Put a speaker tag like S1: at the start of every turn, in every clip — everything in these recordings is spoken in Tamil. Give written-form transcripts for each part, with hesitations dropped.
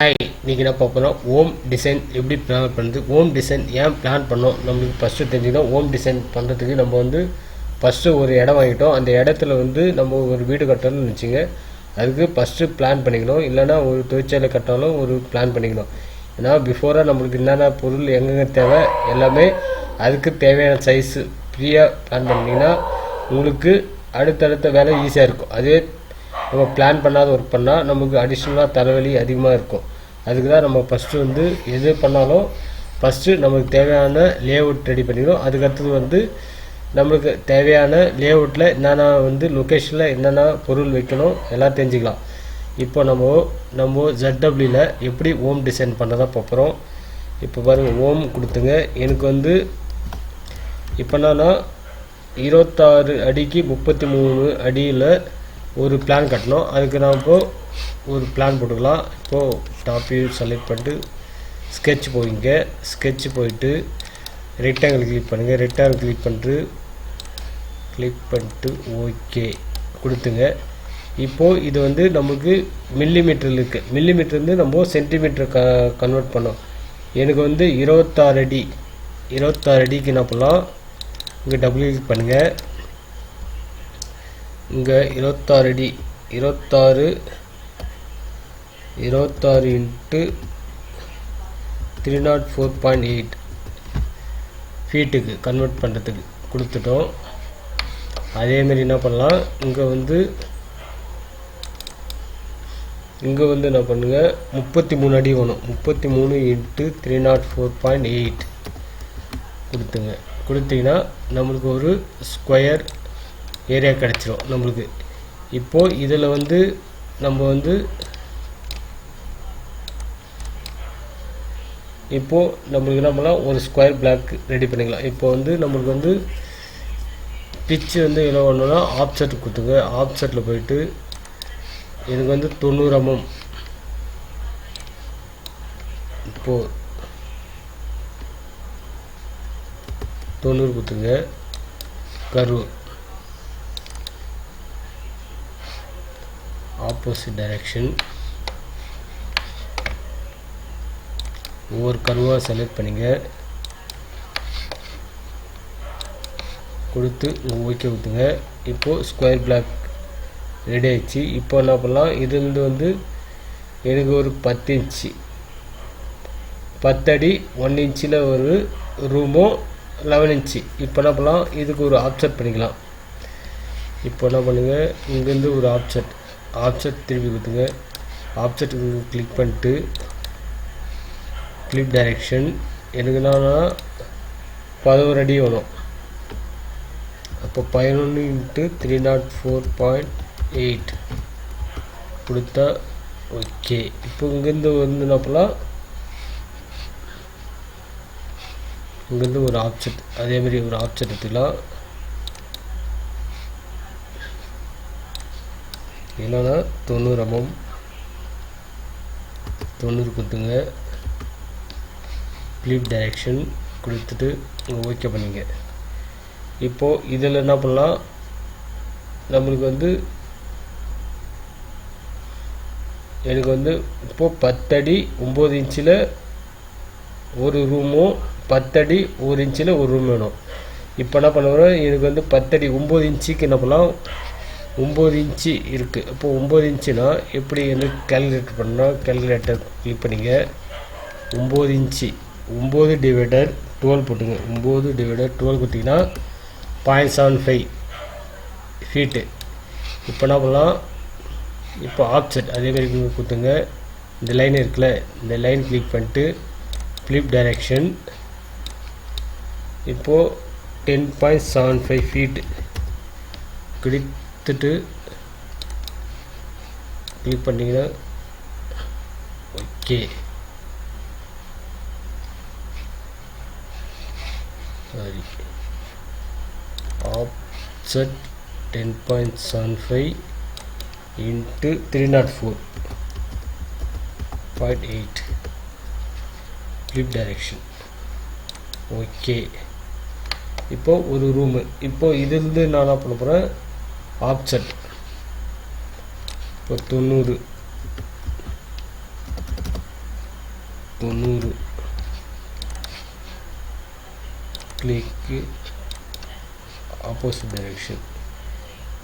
S1: ஹாய், இன்றைக்கி என்ன பார்ப்போம்னா ஹோம் டிசைன் எப்படி பிளான் பண்ணுறது, ஹோம் டிசைன் ஏன் பிளான் பண்ணோம் நம்மளுக்கு ஃபஸ்ட்டு தெரிஞ்சுக்கணும். ஹோம் டிசைன் பண்ணுறதுக்கு நம்ம வந்து ஃபஸ்ட்டு ஒரு இடம் வாங்கிட்டோம். அந்த இடத்துல வந்து நம்ம ஒரு வீடு கட்டணும்னு வச்சுங்க, அதுக்கு ஃபஸ்ட்டு பிளான் பண்ணிக்கணும். இல்லைனா ஒரு தொழிற்சாலை கட்டாலும் ஒரு பிளான் பண்ணிக்கணும். ஏன்னா பிஃபோராக நம்மளுக்கு என்னென்ன பொருள் எங்கெங்கே தேவை எல்லாமே அதுக்கு தேவையான சைஸு ஃப்ரீயாக பிளான் பண்ணிங்கன்னா உங்களுக்கு அடுத்தடுத்த வேலை ஈஸியாக இருக்கும். அதே நம்ம பிளான் பண்ணாத ஒர்க் பண்ணால் நமக்கு அடிஷ்னலாக தலைவலி அதிகமாக இருக்கும். அதுக்கு தான் நம்ம ஃபஸ்ட்டு வந்து எது பண்ணாலும் ஃபஸ்ட்டு நமக்கு தேவையான லேஅவுட் ரெடி பண்ணிக்கணும். அதுக்கடுத்தது வந்து நம்மளுக்கு தேவையான லேஅவுட்டில் என்னென்ன வந்து லொக்கேஷனில் என்னென்ன பொருள் வைக்கணும் எல்லாம் தெரிஞ்சுக்கலாம். இப்போ நம்ம ZWயில் எப்படி ஹோம் டிசைன் பண்ணதான் பார்க்குறோம். இப்போ பாருங்கள், ஹோம் கொடுத்துங்க. எனக்கு வந்து இப்போ என்னன்னா 26 அடிக்கு 33 அடியில் ஒரு பிளான் கட்டணும். அதுக்கு நான் இப்போது ஒரு பிளான் போட்டுக்கலாம். இப்போது டாப் வியூ செலக்ட் பண்ணிட்டு ஸ்கெட்ச் போயிங்க. ஸ்கெட்ச் போயிட்டு ரெக்டாங்கிள் கிளிக் பண்ணுங்கள். ரெக்டாங்கிள் கிளிக் பண்ணிட்டு ஓகே கொடுத்துங்க. இப்போது இது வந்து நமக்கு மில்லிமீட்டரில் இருக்குது. மில்லிமீட்டர் வந்து நம்ம சென்டிமீட்டர் கன்வெர்ட் பண்ணோம். எனக்கு வந்து 26 அடிக்கு என்ன பண்ணலாம், இங்கே டபுள் கிளிக் பண்ணுங்கள். இங்கே 26 அடி 26 இன்ட்டு 304.8 ஃபீட்டுக்கு கன்வெர்ட் பண்ணுறதுக்கு கொடுத்துட்டோம். அதேமாரி என்ன பண்ணலாம், இங்கே வந்து என்ன பண்ணுங்கள், 33 அடி வேணும். 33 இன்ட்டு 304.8 கொடுத்தீங்கன்னா நம்மளுக்கு ஒரு ஸ்கொயர் ஏரியா கிடச்சிரும் நம்மளுக்கு. இப்போது இதில் வந்து நம்ம வந்து நம்மளுக்கு என்ன பண்ணலாம், ஒரு ஸ்கொயர் பிளாக் ரெடி பண்ணிக்கலாம். இப்போ வந்து நம்மளுக்கு வந்து பிச்சு வந்து என்ன பண்ணணும்னா ஆப்செட் கொடுத்துங்க. ஆப்செட்டில் போயிட்டு எனக்கு வந்து 90 mm இப்போது 90 கொடுத்துங்க. கர்வ் ஆப்போசிட் டைரக்ஷன் ஒவ்வொரு கர்வாக செலக்ட் பண்ணிங்க. கொடுத்து ஓகே கொடுத்துங்க. இப்போது ஸ்கொயர் பிளாக் ரெடி ஆயிடுச்சு. இப்போ என்ன பண்ணலாம், இதுலேருந்து வந்து எனக்கு ஒரு 10 இன்ச்சு 10 அடி 1 இன்ச்சில் ஒரு ரூமும் 11 இன்ச்சு. இப்போ என்ன பண்ணலாம், இதுக்கு ஒரு ஆப்செட் பண்ணிக்கலாம். இப்போ என்ன பண்ணுங்கள், இங்கேருந்து ஒரு ஆப்செட் திருப்பி கொடுத்துங்க. ஆப்செட்டுக்கு கிளிக் பண்ணிட்டு கிளிப் டைரெக்ஷன் எனக்கு என்னன்னா 11 அடி வேணும். அப்போ 11 இன்ட்டு 304.8 கொடுத்தா ஓகே. இப்போ இங்கேருந்து வந்து என்ன பண்ணலாம், இங்கேருந்து ஒரு ஆப்செட் அதேமாதிரி ஒரு ஆப்செட் எடுத்துக்கலாம். என்னன்னா 90 mm 90 கொடுத்துங்க. கிளிப் டைரெக்ஷன் கொடுத்துட்டு ஓகே பண்ணிங்க. இப்போது இதில் என்ன பண்ணலாம், நம்மளுக்கு வந்து எனக்கு வந்து இப்போது 10 அடி 9 இன்ச்சில் ஒரு ரூமும் 10 அடி 1 இன்ச்சில் ஒரு ரூம் வேணும். இப்போ என்ன பண்ணுறோம், எனக்கு வந்து 10 அடி 9 இன்ச்சுக்கு என்ன பண்ணலாம், 9 இன்ச்சு இருக்குது. அப்போது 9 இன்ச்சுனா எப்படி வந்து கேல்குலேட்டர் பண்ணால் கேல்குலேட்டர் கிளிக் பண்ணிங்க. 9 இன்ச்சு 9/12 போட்டுங்க. 9/12 கொடுத்தீங்கன்னா 0.75 ஃபீட்டு. இப்போ என்ன பண்ணலாம், இப்போ ஆப்செட் அதேமாதிரி கொடுத்துங்க. இந்த லைன் இருக்குல்ல, இந்த லைன் கிளிக் பண்ணிட்டு ஃபிளிப் டைரெக்ஷன் இப்போது 10.75 ஃபீட்டு கொடுத்துட்டு கிளிக் பண்ணிங்கன்னா okay. Sorry, offset 10.75 into 304.8 flip direction okay. இப்போது ஒரு ரூமு. இப்போது இதிலிருந்து நான் என்ன பண்ண போகிறேன், ஆப்செட் இப்போ 90 90 கிளிக்கு ஆப்போசிட் டைரெக்ஷன்.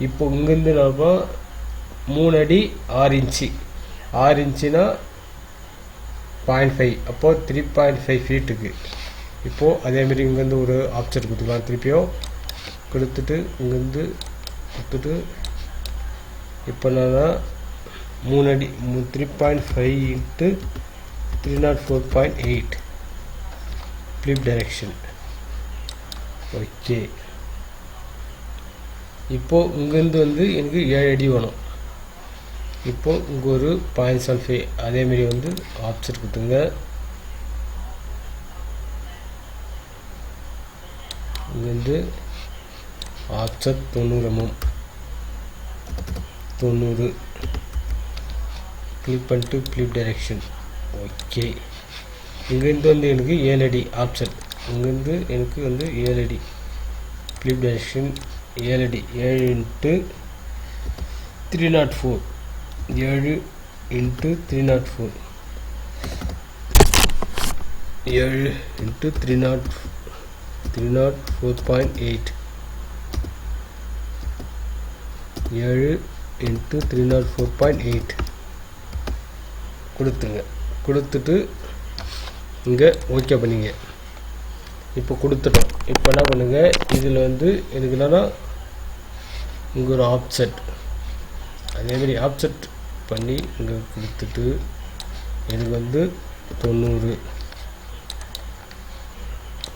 S1: இப்போ இங்கேருந்து நம்ம 3 அடி 6 இன்ச்சு, 6 இன்ச்சுனா 0.5, அப்போது 3.5 ஃபீட்டுக்கு. இப்போது அதேமாரி இங்கேருந்து ஒரு ஆப்செட் கொடுத்துக்கலாம், திருப்பியும் கொடுத்துட்டு இங்கேருந்து கொடுத்துட்டு இப்போ நான் 3 அடி 3.5 இன்ட்டு 304.8 ஃப்ளிப் டைரெக்ஷன். ஓகே, இப்போது இங்கேருந்து வந்து எனக்கு 7 அடி வேணும். இப்போது இங்கே ஒரு 0.75 அதேமாரி வந்து ஆப்செட் கொடுத்துங்க. இங்கேருந்து ஆப்செட் 90 mm 90 கிளிக் பண்ணிட்டு ஃப்ளிப் டைரெக்ஷன். ஓகே, இங்கேருந்து வந்து எனக்கு 7 அடி ஆப்செட், இங்கேருந்து எனக்கு வந்து 7 அடி ஃப்ளிப் டைரெக்ஷன். 7 அடி 7 இன்ட்டு 304 7 இன்ட்டு 304 7 இன்ட்டு 304.8 7 இன்ட்டு 304.8 கொடுத்துங்க. கொடுத்துட்டு இங்கே ஓகே பண்ணிங்க. இப்போ கொடுத்துட்டோம். இப்போ என்ன பண்ணுங்க, இதில் வந்து எனக்கு என்னென்னா இங்கே ஒரு ஆப்செட், அதேமாரி ஆப்செட் பண்ணி இங்கே கொடுத்துட்டு எனக்கு வந்து 90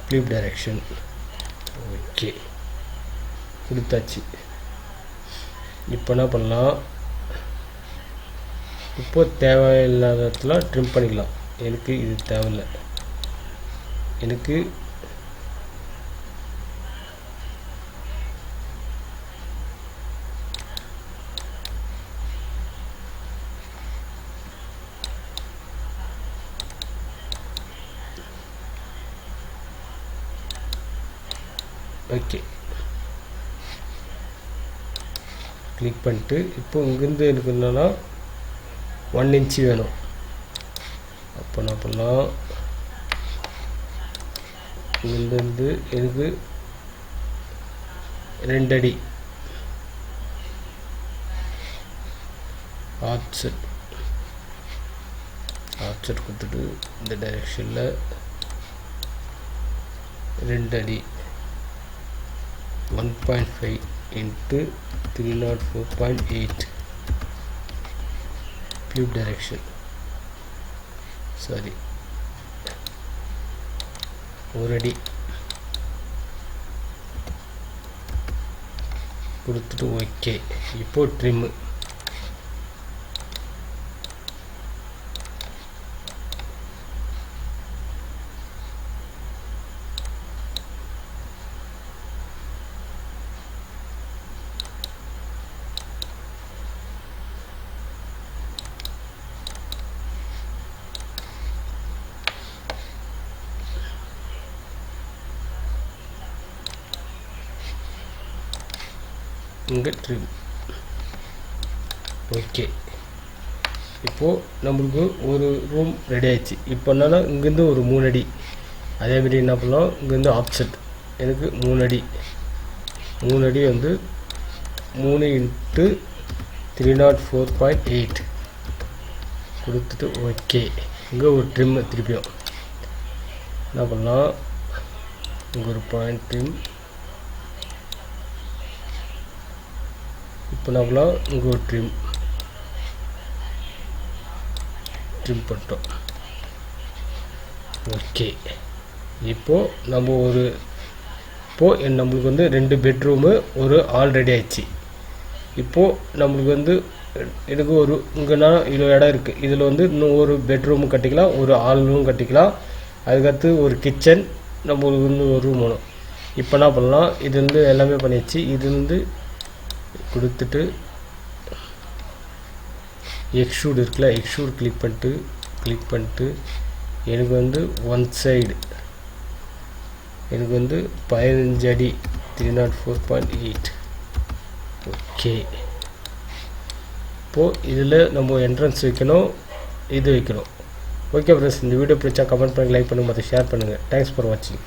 S1: ஃப்ளிப் டைரெக்ஷன். ஓகே, கொடுத்தாச்சு. இப்போ என்ன பண்ணலாம், இப்போ தேவையில்லாத இடத்துல ட்ரிம் பண்ணிக்கலாம். எனக்கு இது தேவையில்லை. எனக்கு ஓகே கிளிக் பண்ணிட்டு இப்போ இங்கேருந்து எனக்கு என்னென்னா 1 இன்ச்சு வேணும். அப்போ என்ன பண்ணலாம், இங்கேருந்து எனக்கு 2 அடி ஆப்செட் கொடுத்துட்டு இந்த டைரெக்ஷனில் 2 அடி 1.5 இன்ட்டு 304.8 ஃப்ளிப் டைரெக்ஷன். சாரி, 1 அடி கொடுத்துட்டு ஓகே. இப்போ ட்ரிம்மு இங்கே ட்ரிம். ஓகே, இப்போது நம்மளுக்கு ஒரு ரூம் ரெடி ஆயிடுச்சு. இப்போ என்னென்னா இங்கேருந்து ஒரு 3 அடி அதேமாரி என்ன பண்ணலாம், இங்கேருந்து ஆப்செட் எனக்கு 3 அடி வந்து 3 இன்ட்டு 304.8 கொடுத்துட்டு ஓகே. இங்கே ஒரு ட்ரிம்மு திருப்பியும் என்ன பண்ணலாம், இங்கே ஒரு பாயிண்ட் ட்ரிம். இப்போ நம்மளாம் இங்கே ஒரு ட்ரிம் பண்ணிட்டோம். ஓகே, இப்போது நம்ம நம்மளுக்கு வந்து 2 பெட்ரூமு ஒரு ஹால் ரெடி ஆயிடுச்சு. இப்போது நம்மளுக்கு வந்து எனக்கு ஒரு இங்கேனா இவ்வளோ இடம் இருக்குது. இதில் வந்து இன்னும் ஒரு பெட்ரூமும் கட்டிக்கலாம், ஒரு ஹாலும் கட்டிக்கலாம். அதுக்கடுத்து ஒரு கிச்சன், நம்மளுக்கு வந்து ஒரு ரூம் வேணும். இப்போ என்ன பண்ணலாம், இது வந்து எல்லாமே பண்ணிடுச்சு. இது வந்து கொடுத்துட்டு எக்ஸ்ட்ரூட் இருக்குல்ல, எக்ஸ்ட்ரூட் கிளிக் பண்ணிட்டு எனக்கு வந்து 1 சைடு எனக்கு வந்து 15 அடி 304.8. ஓகே, இப்போது இதில் நம்ம என்ட்ரன்ஸ் வைக்கணும், இது வைக்கணும். ஓகே ஃப்ரெண்ட்ஸ், இந்த வீடியோ பிடிச்சா கமெண்ட் பண்ணுங்கள், லைக் பண்ணுங்கள், மற்ற ஷேர் பண்ணுங்கள். தேங்க்ஸ் ஃபார் வாட்சிங்.